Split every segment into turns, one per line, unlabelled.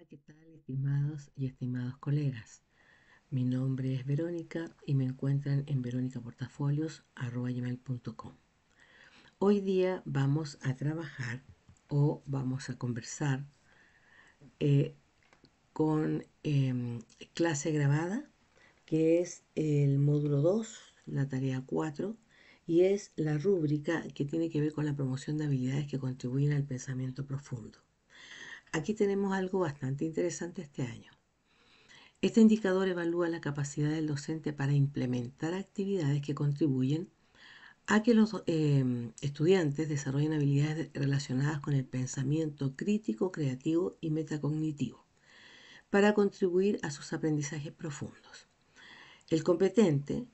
¿Qué tal, estimados y estimados colegas? Mi nombre es Verónica y me encuentran en veronicaportafolios@gmail.com. Hoy día vamos a trabajar o vamos a conversar eh, con clase grabada, que es el módulo 2, la tarea 4, y es la rúbrica que tiene que ver con la promoción de habilidades que contribuyen al pensamiento profundo. Aquí tenemos algo bastante interesante este año. Este indicador evalúa la capacidad del docente para implementar actividades que contribuyen a que los estudiantes desarrollen habilidades relacionadas con el pensamiento crítico, creativo y metacognitivo, para contribuir a sus aprendizajes profundos. El competente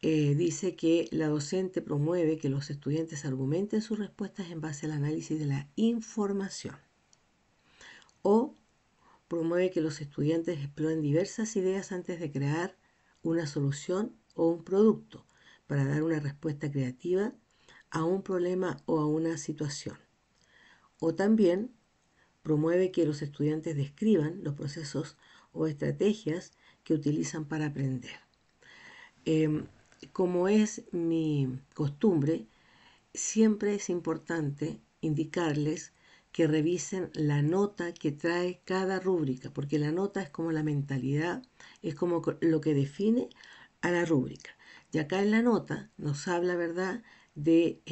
dice que la docente promueve que los estudiantes argumenten sus respuestas en base al análisis de la información, o promueve que los estudiantes exploren diversas ideas antes de crear una solución o un producto para dar una respuesta creativa a un problema o a una situación. O también promueve que los estudiantes describan los procesos o estrategias que utilizan para aprender. Como es mi costumbre, siempre es importante indicarles que revisen la nota que trae cada rúbrica, porque la nota es como la mentalidad, es como lo que define a la rúbrica. Y acá en la nota nos habla, ¿verdad?, de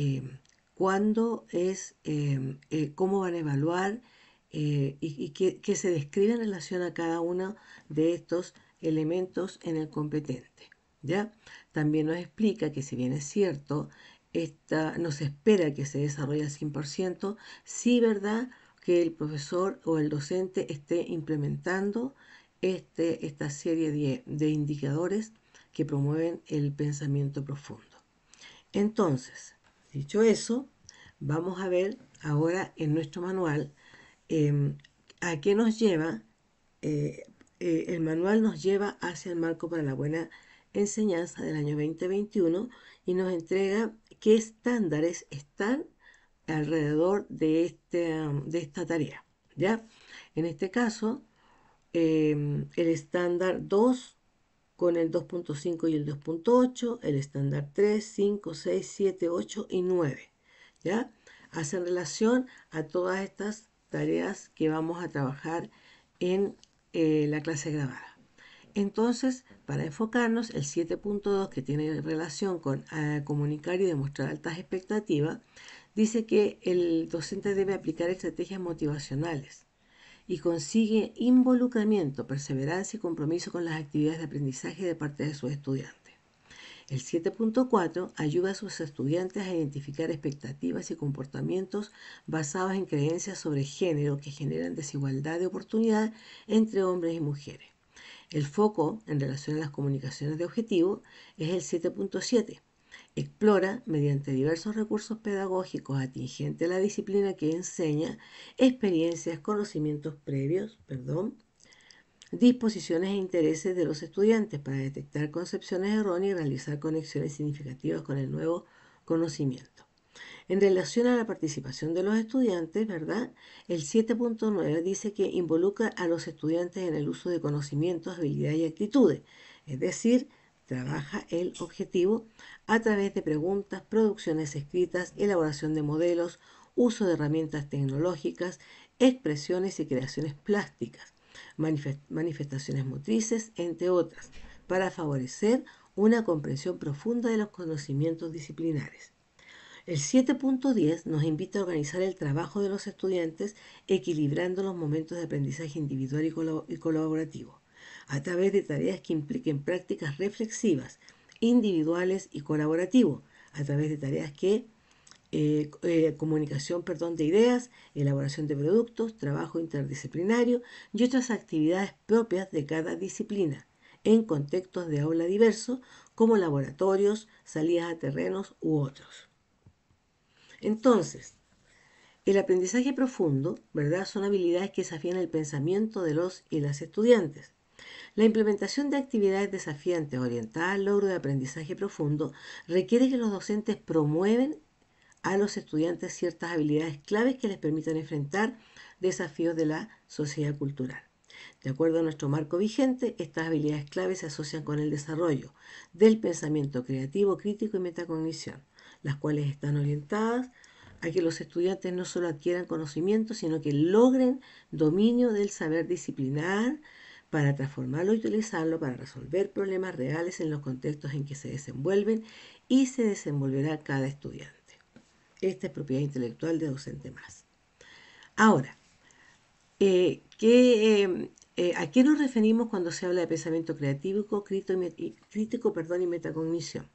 cuándo es, cómo van a evaluar y qué se describe en relación a cada uno de estos elementos en el competente. ¿Ya? También nos explica que si bien es cierto, no se espera que se desarrolle al 100%, sí, ¿verdad?, que el profesor o el docente esté implementando esta serie de indicadores que promueven el pensamiento profundo. Entonces, dicho eso, vamos a ver ahora en nuestro manual eh, a qué nos lleva. eh, el manual nos lleva hacia el marco para la buena enseñanza del año 2021 y nos entrega qué estándares están alrededor de esta tarea. ¿Ya? En este caso, el estándar 2 con el 2.5 y el 2.8, el estándar 3, 5, 6, 7, 8 y 9. ¿Ya? Hacen relación a todas estas tareas que vamos a trabajar en la clase grabada. Entonces, para enfocarnos, el 7.2, que tiene relación con comunicar y demostrar altas expectativas, dice que el docente debe aplicar estrategias motivacionales y consigue involucramiento, perseverancia y compromiso con las actividades de aprendizaje de parte de sus estudiantes. El 7.4 ayuda a sus estudiantes a identificar expectativas y comportamientos basados en creencias sobre género que generan desigualdad de oportunidad entre hombres y mujeres. El foco en relación a las comunicaciones de objetivo es el 7.7. Explora, mediante diversos recursos pedagógicos atingentes a la disciplina que enseña, experiencias, conocimientos previos, disposiciones e intereses de los estudiantes para detectar concepciones erróneas y realizar conexiones significativas con el nuevo conocimiento. En relación a la participación de los estudiantes, ¿verdad? El 7.9 dice que involucra a los estudiantes en el uso de conocimientos, habilidades y actitudes, es decir, trabaja el objetivo a través de preguntas, producciones escritas, elaboración de modelos, uso de herramientas tecnológicas, expresiones y creaciones plásticas, manifestaciones motrices, entre otras, para favorecer una comprensión profunda de los conocimientos disciplinares. El 7.10 nos invita a organizar el trabajo de los estudiantes equilibrando los momentos de aprendizaje individual y colaborativo, a través de tareas que impliquen prácticas reflexivas, individuales y colaborativas, a través de tareas que comunicación, de ideas, elaboración de productos, trabajo interdisciplinario y otras actividades propias de cada disciplina, en contextos de aula diversos como laboratorios, salidas a terrenos u otros. Entonces, el aprendizaje profundo, ¿verdad?, son habilidades que desafían el pensamiento de los y las estudiantes. La implementación de actividades desafiantes orientadas al logro de aprendizaje profundo requiere que los docentes promuevan a los estudiantes ciertas habilidades claves que les permitan enfrentar desafíos de la sociedad cultural. De acuerdo a nuestro marco vigente, estas habilidades claves se asocian con el desarrollo del pensamiento creativo, crítico y metacognición, las cuales están orientadas a que los estudiantes no solo adquieran conocimiento, sino que logren dominio del saber disciplinar para transformarlo y utilizarlo para resolver problemas reales en los contextos en que se desenvuelven y se desenvolverá cada estudiante. Esta es propiedad intelectual de Docente Más. Ahora, ¿a qué nos referimos cuando se habla de pensamiento creativo, crítico y metacognición?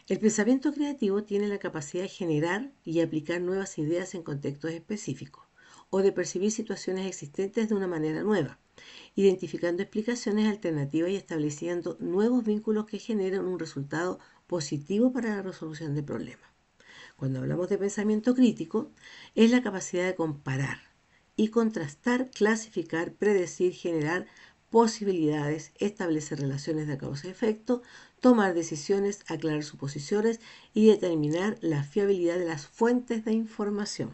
El pensamiento creativo tiene la capacidad de generar y aplicar nuevas ideas en contextos específicos o de percibir situaciones existentes de una manera nueva, identificando explicaciones alternativas y estableciendo nuevos vínculos que generen un resultado positivo para la resolución de problemas. Cuando hablamos de pensamiento crítico, es la capacidad de comparar y contrastar, clasificar, predecir, generar posibilidades, establecer relaciones de causa-efecto, tomar decisiones, aclarar suposiciones y determinar la fiabilidad de las fuentes de información.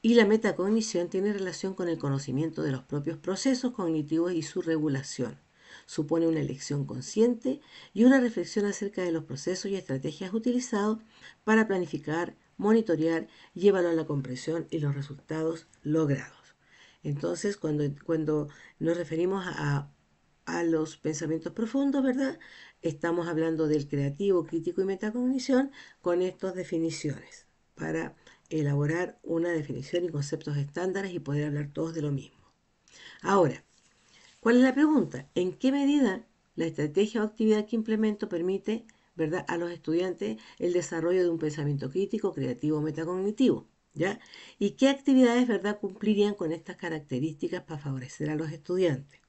Y la metacognición tiene relación con el conocimiento de los propios procesos cognitivos y su regulación. Supone una elección consciente y una reflexión acerca de los procesos y estrategias utilizados para planificar, monitorear y evaluar la comprensión y los resultados logrados. Entonces, cuando nos referimos a los pensamientos profundos, ¿verdad? Estamos hablando del creativo, crítico y metacognición con estas definiciones para elaborar una definición y conceptos estándares y poder hablar todos de lo mismo. Ahora, ¿cuál es la pregunta? ¿En qué medida la estrategia o actividad que implemento permite, ¿verdad?, a los estudiantes el desarrollo de un pensamiento crítico, creativo o metacognitivo? ¿Ya? ¿Y qué actividades, ¿verdad?, cumplirían con estas características para favorecer a los estudiantes?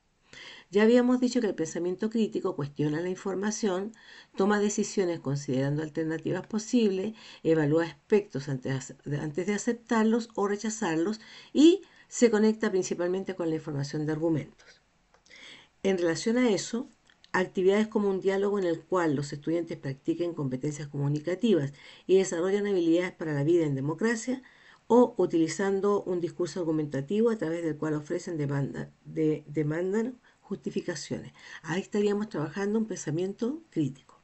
Ya habíamos dicho que el pensamiento crítico cuestiona la información, toma decisiones considerando alternativas posibles, evalúa aspectos antes de aceptarlos o rechazarlos y se conecta principalmente con la información de argumentos. En relación a eso, actividades como un diálogo en el cual los estudiantes practiquen competencias comunicativas y desarrollan habilidades para la vida en democracia o utilizando un discurso argumentativo a través del cual ofrecen demandan justificaciones. Ahí estaríamos trabajando un pensamiento crítico.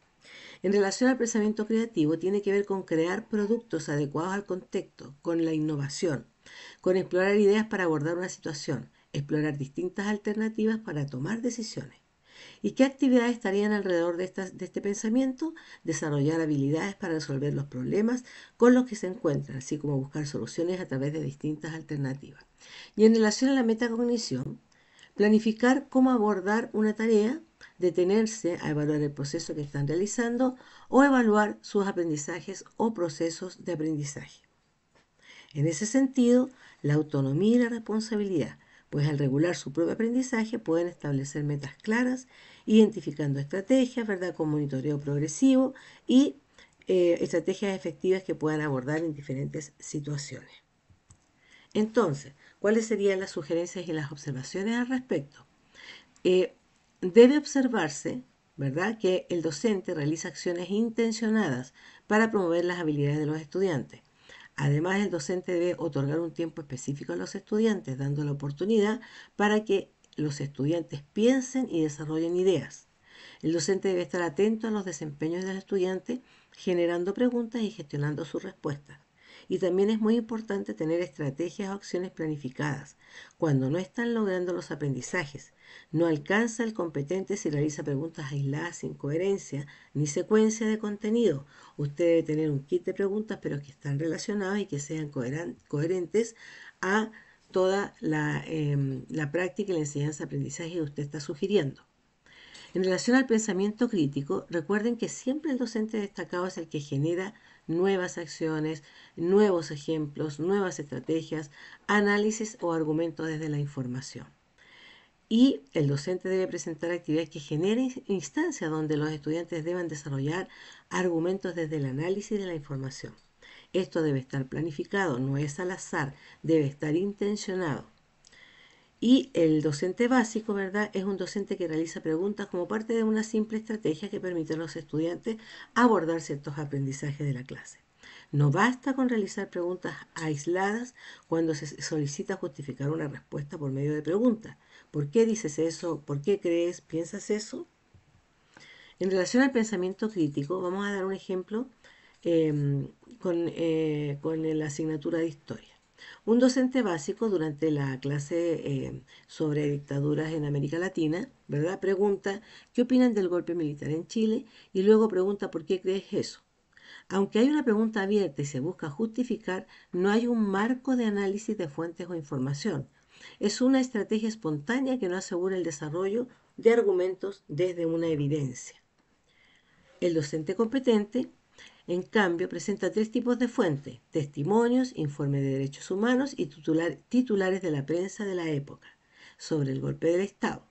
En relación al pensamiento creativo, tiene que ver con crear productos adecuados al contexto, con la innovación, con explorar ideas para abordar una situación, explorar distintas alternativas para tomar decisiones. ¿Y qué actividades estarían alrededor de este pensamiento? Desarrollar habilidades para resolver los problemas con los que se encuentran, así como buscar soluciones a través de distintas alternativas. Y en relación a la metacognición, planificar cómo abordar una tarea, detenerse a evaluar el proceso que están realizando o evaluar sus aprendizajes o procesos de aprendizaje. En ese sentido, la autonomía y la responsabilidad, pues al regular su propio aprendizaje pueden establecer metas claras, identificando estrategias, ¿verdad?, con monitoreo progresivo y estrategias efectivas que puedan abordar en diferentes situaciones. Entonces, ¿cuáles serían las sugerencias y las observaciones al respecto? Debe observarse, ¿verdad?, que el docente realiza acciones intencionadas para promover las habilidades de los estudiantes. Además, el docente debe otorgar un tiempo específico a los estudiantes, dando la oportunidad para que los estudiantes piensen y desarrollen ideas. El docente debe estar atento a los desempeños del estudiante, generando preguntas y gestionando sus respuestas. Y también es muy importante tener estrategias o acciones planificadas. Cuando no están logrando los aprendizajes, no alcanza el competente si realiza preguntas aisladas sin coherencia ni secuencia de contenido. Usted debe tener un kit de preguntas, pero que están relacionadas y que sean coherentes a toda la práctica y la enseñanza-aprendizaje que usted está sugiriendo. En relación al pensamiento crítico, recuerden que siempre el docente destacado es el que genera nuevas acciones, nuevos ejemplos, nuevas estrategias, análisis o argumentos desde la información. Y el docente debe presentar actividades que generen instancias donde los estudiantes deban desarrollar argumentos desde el análisis de la información. Esto debe estar planificado, no es al azar, debe estar intencionado. Y el docente básico, ¿verdad?, es un docente que realiza preguntas como parte de una simple estrategia que permite a los estudiantes abordar ciertos aprendizajes de la clase. No basta con realizar preguntas aisladas cuando se solicita justificar una respuesta por medio de preguntas. ¿Por qué dices eso? ¿Por qué crees? ¿Piensas eso? En relación al pensamiento crítico, vamos a dar un ejemplo con la asignatura de historia. Un docente básico durante la clase sobre dictaduras en América Latina, ¿verdad? Pregunta, ¿qué opinan del golpe militar en Chile? Y luego pregunta, ¿por qué crees eso? Aunque hay una pregunta abierta y se busca justificar, no hay un marco de análisis de fuentes o información. Es una estrategia espontánea que no asegura el desarrollo de argumentos desde una evidencia. El docente competente, en cambio, presenta tres tipos de fuentes: testimonios, informes de derechos humanos y titulares de la prensa de la época sobre el golpe del Estado.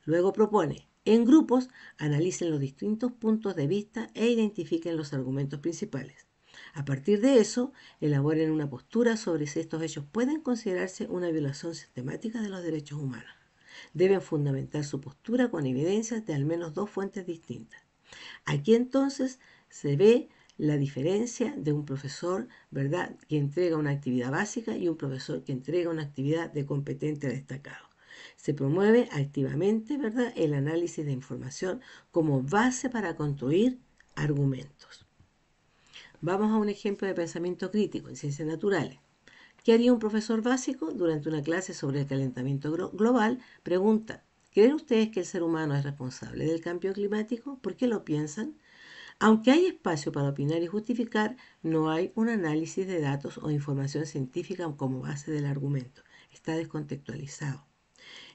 Luego propone, en grupos, analicen los distintos puntos de vista e identifiquen los argumentos principales. A partir de eso, elaboren una postura sobre si estos hechos pueden considerarse una violación sistemática de los derechos humanos. Deben fundamentar su postura con evidencias de al menos dos fuentes distintas. Aquí entonces se ve la diferencia de un profesor, ¿verdad?, que entrega una actividad básica y un profesor que entrega una actividad de competente destacado. Se promueve activamente, ¿verdad?, el análisis de información como base para construir argumentos. Vamos a un ejemplo de pensamiento crítico en ciencias naturales. ¿Qué haría un profesor básico durante una clase sobre el calentamiento global? Pregunta, ¿creen ustedes que el ser humano es responsable del cambio climático? ¿Por qué lo piensan? Aunque hay espacio para opinar y justificar, no hay un análisis de datos o información científica como base del argumento. Está descontextualizado.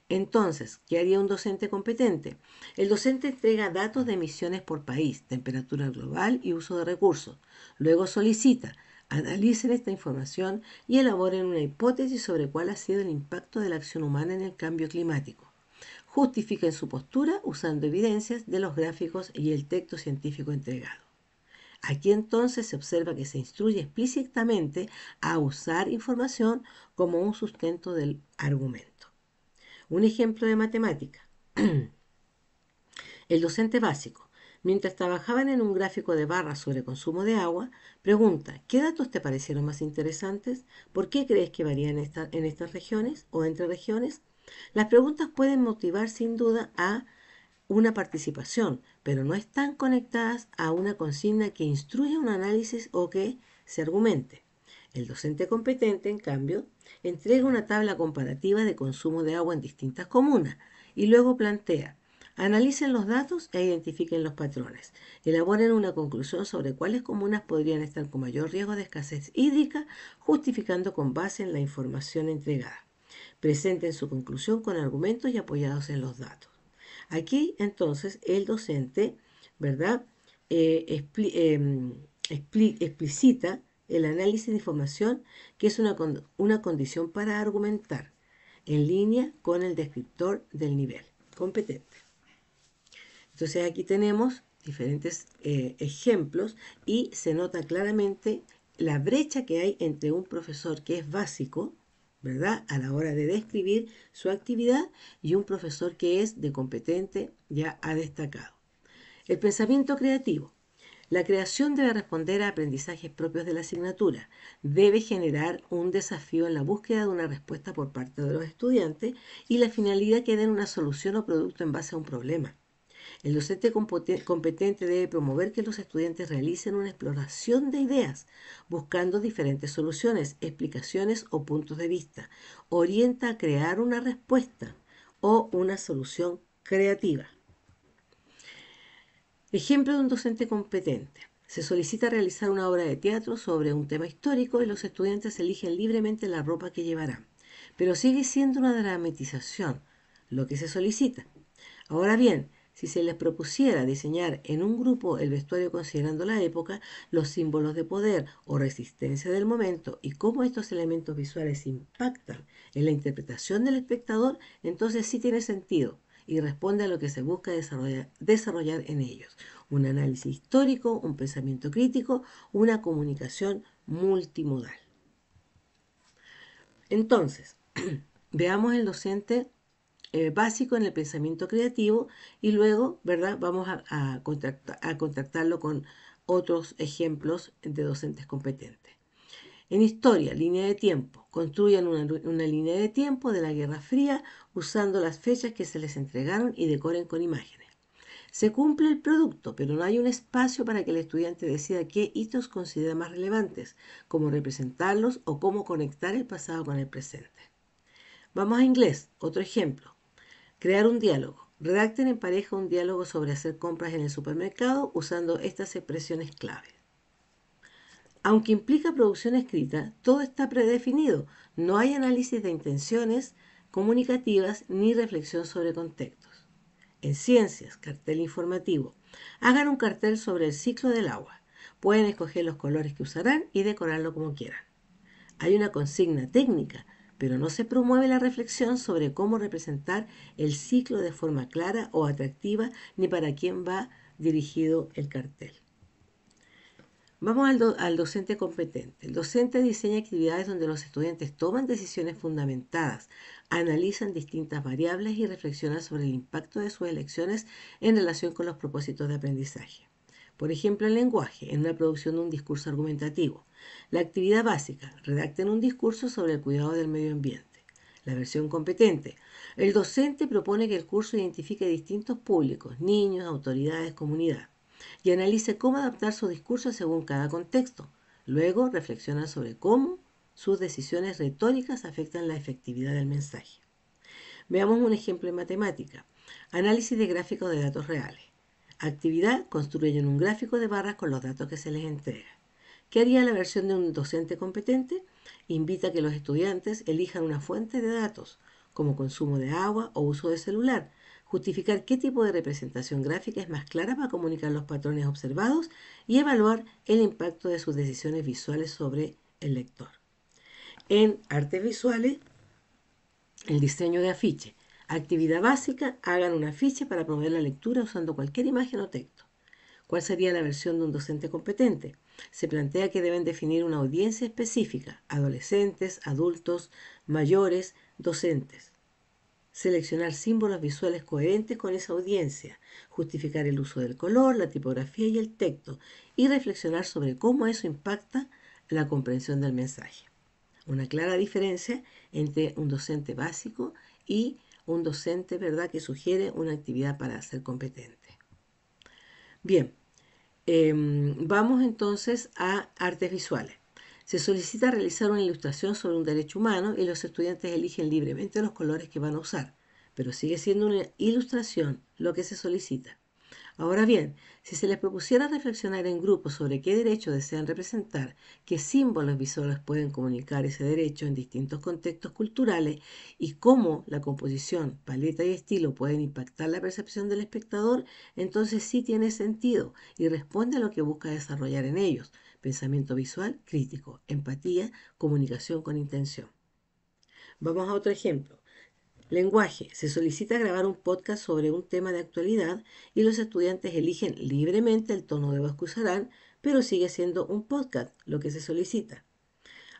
Entonces, ¿qué haría un docente competente? El docente entrega datos de emisiones por país, temperatura global y uso de recursos. Luego solicita, analicen esta información y elaboren una hipótesis sobre cuál ha sido el impacto de la acción humana en el cambio climático. Justifiquen su postura usando evidencias de los gráficos y el texto científico entregado. Aquí entonces se observa que se instruye explícitamente a usar información como un sustento del argumento. Un ejemplo de matemática. El docente básico, mientras trabajaban en un gráfico de barras sobre consumo de agua, pregunta, ¿qué datos te parecieron más interesantes? ¿Por qué crees que varían en estas regiones o entre regiones? Las preguntas pueden motivar sin duda a una participación, pero no están conectadas a una consigna que instruya un análisis o que se argumente. El docente competente, en cambio, entrega una tabla comparativa de consumo de agua en distintas comunas y luego plantea, analicen los datos e identifiquen los patrones. Elaboren una conclusión sobre cuáles comunas podrían estar con mayor riesgo de escasez hídrica, justificando con base en la información entregada. Presenten su conclusión con argumentos y apoyados en los datos. Aquí entonces el docente, ¿verdad?, explicita el análisis de información, que es una condición para argumentar, en línea con el descriptor del nivel competente. Entonces aquí tenemos diferentes ejemplos y se nota claramente la brecha que hay entre un profesor que es básico, ¿verdad?, a la hora de describir su actividad, y un profesor que es de competente, ya ha destacado. El pensamiento creativo. La creación debe responder a aprendizajes propios de la asignatura. Debe generar un desafío en la búsqueda de una respuesta por parte de los estudiantes y la finalidad que den una solución o producto en base a un problema. El docente competente debe promover que los estudiantes realicen una exploración de ideas, buscando diferentes soluciones, explicaciones o puntos de vista. Orienta a crear una respuesta o una solución creativa. Ejemplo de un docente competente. Se solicita realizar una obra de teatro sobre un tema histórico y los estudiantes eligen libremente la ropa que llevarán, pero sigue siendo una dramatización lo que se solicita. Ahora bien, si se les propusiera diseñar en un grupo el vestuario considerando la época, los símbolos de poder o resistencia del momento y cómo estos elementos visuales impactan en la interpretación del espectador, entonces sí tiene sentido y responde a lo que se busca desarrollar en ellos: un análisis histórico, un pensamiento crítico, una comunicación multimodal. Entonces, veamos el docente básico en el pensamiento creativo y luego, ¿verdad?, vamos a contactarlo con otros ejemplos de docentes competentes. En historia, línea de tiempo. Construyan una línea de tiempo de la Guerra Fría usando las fechas que se les entregaron y decoren con imágenes. Se cumple el producto, pero no hay un espacio para que el estudiante decida qué hitos considera más relevantes, cómo representarlos o cómo conectar el pasado con el presente. Vamos a inglés, otro ejemplo. Crear un diálogo. Redacten en pareja un diálogo sobre hacer compras en el supermercado usando estas expresiones clave. Aunque implica producción escrita, todo está predefinido. No hay análisis de intenciones comunicativas ni reflexión sobre contextos. En ciencias, cartel informativo. Hagan un cartel sobre el ciclo del agua. Pueden escoger los colores que usarán y decorarlo como quieran. Hay una consigna técnica, pero no se promueve la reflexión sobre cómo representar el ciclo de forma clara o atractiva ni para quién va dirigido el cartel. Vamos al docente competente. El docente diseña actividades donde los estudiantes toman decisiones fundamentadas, analizan distintas variables y reflexionan sobre el impacto de sus elecciones en relación con los propósitos de aprendizaje. Por ejemplo, el lenguaje, en una producción de un discurso argumentativo. La actividad básica, redacten un discurso sobre el cuidado del medio ambiente. La versión competente. El docente propone que el curso identifique distintos públicos, niños, autoridades, comunidad, y analice cómo adaptar su discurso según cada contexto. Luego reflexiona sobre cómo sus decisiones retóricas afectan la efectividad del mensaje. Veamos un ejemplo en matemática. Análisis de gráficos de datos reales. Actividad, construyen un gráfico de barras con los datos que se les entrega. ¿Qué haría la versión de un docente competente? Invita a que los estudiantes elijan una fuente de datos, como consumo de agua o uso de celular, justificar qué tipo de representación gráfica es más clara para comunicar los patrones observados y evaluar el impacto de sus decisiones visuales sobre el lector. En artes visuales, el diseño de afiche. Actividad básica, hagan un afiche para promover la lectura usando cualquier imagen o texto. ¿Cuál sería la versión de un docente competente? Se plantea que deben definir una audiencia específica, adolescentes, adultos, mayores, docentes. Seleccionar símbolos visuales coherentes con esa audiencia, justificar el uso del color, la tipografía y el texto, y reflexionar sobre cómo eso impacta la comprensión del mensaje. Una clara diferencia entre un docente básico y un docente, ¿verdad?, que sugiere una actividad para ser competente. Bien, vamos entonces a artes visuales. Se solicita realizar una ilustración sobre un derecho humano y los estudiantes eligen libremente los colores que van a usar, pero sigue siendo una ilustración lo que se solicita. Ahora bien, si se les propusiera reflexionar en grupo sobre qué derecho desean representar, qué símbolos visuales pueden comunicar ese derecho en distintos contextos culturales y cómo la composición, paleta y estilo pueden impactar la percepción del espectador, entonces sí tiene sentido y responde a lo que busca desarrollar en ellos: pensamiento visual crítico, empatía, comunicación con intención. Vamos a otro ejemplo. Lenguaje. Se solicita grabar un podcast sobre un tema de actualidad y los estudiantes eligen libremente el tono de voz que usarán, pero sigue siendo un podcast lo que se solicita.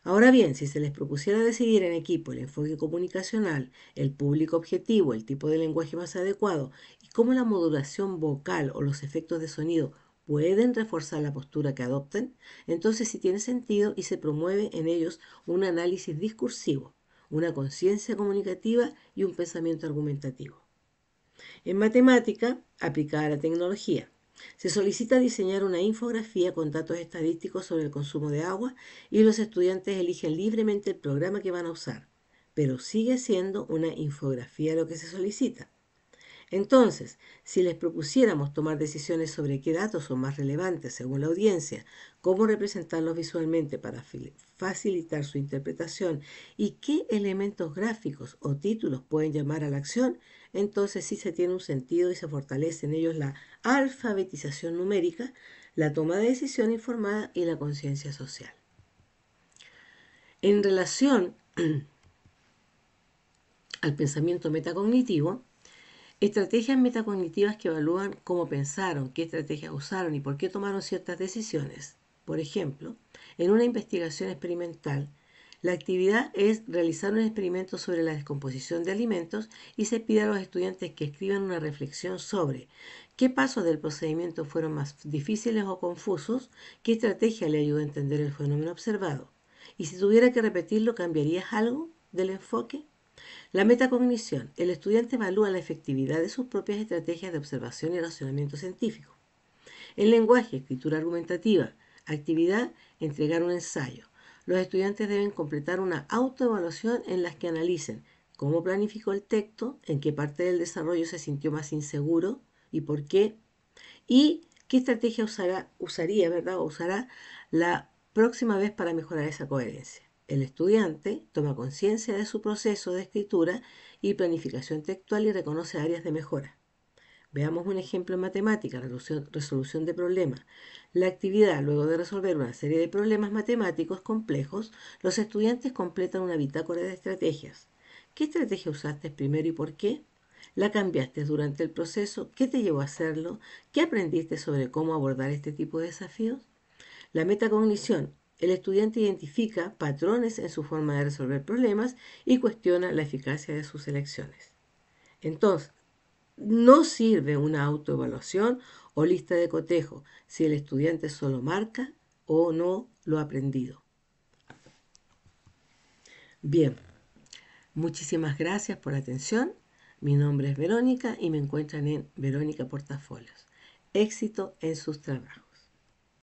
Ahora bien, si se les propusiera decidir en equipo el enfoque comunicacional, el público objetivo, el tipo de lenguaje más adecuado y cómo la modulación vocal o los efectos de sonido pueden reforzar la postura que adopten, entonces sí tiene sentido y se promueve en ellos un análisis discursivo, una conciencia comunicativa y un pensamiento argumentativo. En matemática, aplicada a la tecnología, se solicita diseñar una infografía con datos estadísticos sobre el consumo de agua y los estudiantes eligen libremente el programa que van a usar, pero sigue siendo una infografía lo que se solicita. Entonces, si les propusiéramos tomar decisiones sobre qué datos son más relevantes según la audiencia, cómo representarlos visualmente para facilitar su interpretación y qué elementos gráficos o títulos pueden llamar a la acción, entonces sí se tiene un sentido y se fortalece en ellos la alfabetización numérica, la toma de decisión informada y la conciencia social. En relación al pensamiento metacognitivo, estrategias metacognitivas que evalúan cómo pensaron, qué estrategias usaron y por qué tomaron ciertas decisiones. Por ejemplo, en una investigación experimental, La actividad es realizar un experimento sobre la descomposición de alimentos y se pide a los estudiantes que escriban una reflexión sobre qué pasos del procedimiento fueron más difíciles o confusos, qué estrategia le ayudó a entender el fenómeno observado. Y si tuviera que repetirlo, ¿cambiarías algo del enfoque? La metacognición. El estudiante evalúa la efectividad de sus propias estrategias de observación y razonamiento científico. El lenguaje, escritura argumentativa. Actividad, entregar un ensayo. Los estudiantes deben completar una autoevaluación en la que analicen cómo planificó el texto, en qué parte del desarrollo se sintió más inseguro y por qué, y qué estrategia usaría, ¿verdad? O usará la próxima vez para mejorar esa coherencia. El estudiante toma conciencia de su proceso de escritura y planificación textual y reconoce áreas de mejora. Veamos un ejemplo en matemática, resolución de problemas. La actividad, luego de resolver una serie de problemas matemáticos complejos, los estudiantes completan una bitácora de estrategias. ¿Qué estrategia usaste primero y por qué? ¿La cambiaste durante el proceso? ¿Qué te llevó a hacerlo? ¿Qué aprendiste sobre cómo abordar este tipo de desafíos? La metacognición. El estudiante identifica patrones en su forma de resolver problemas y cuestiona la eficacia de sus elecciones. Entonces, no sirve una autoevaluación o lista de cotejo si el estudiante solo marca o no lo ha aprendido. Bien, muchísimas gracias por la atención. Mi nombre es Verónica y me encuentran en Verónica Portafolios. Éxito en sus trabajos.